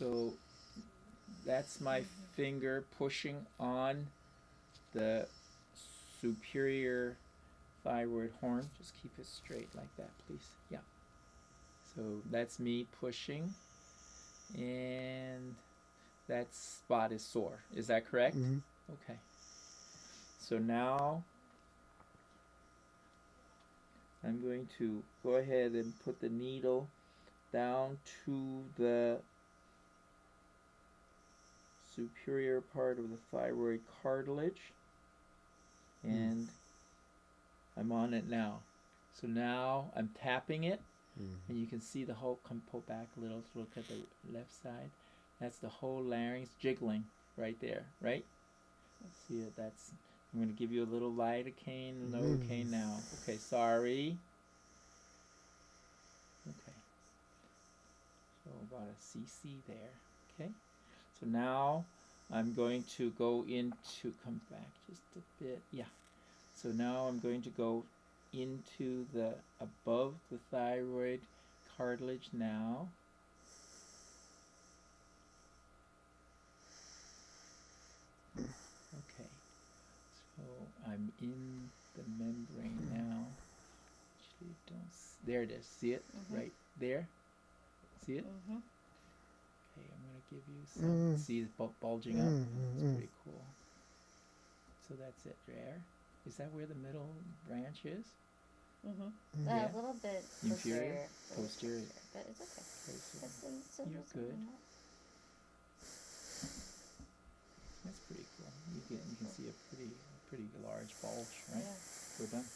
So that's my finger pushing on the superior thyroid horn. Just keep it straight like that, please. Yeah. So that's me pushing, and that spot is sore. Is that correct? Mm-hmm. Okay. So now I'm going to go ahead and put the needle down to the superior part of the thyroid cartilage, and I'm on it now. So now I'm tapping it, and you can see the whole, pull back a little to look at the left side. That's the whole larynx jiggling right there, right? See it? That's, I'm going to give you a little lidocaine and Lidocaine now. Okay, sorry. Okay. So about a cc there. Okay. So now I'm going to go into, come back just a bit. Yeah. So now I'm going to go into the, above the thyroid cartilage now. Okay. So I'm in the membrane now. Actually, don't. There it is. See it? Right there. See it? Okay, I'm gonna give you some. See it bulging up. It's pretty cool. So that's it there. Is that where the middle branch is? Yeah. A little bit inferior. Posterior. But it's okay. You're good. That's pretty cool. You can see a pretty large bulge, right? Yeah. We're done.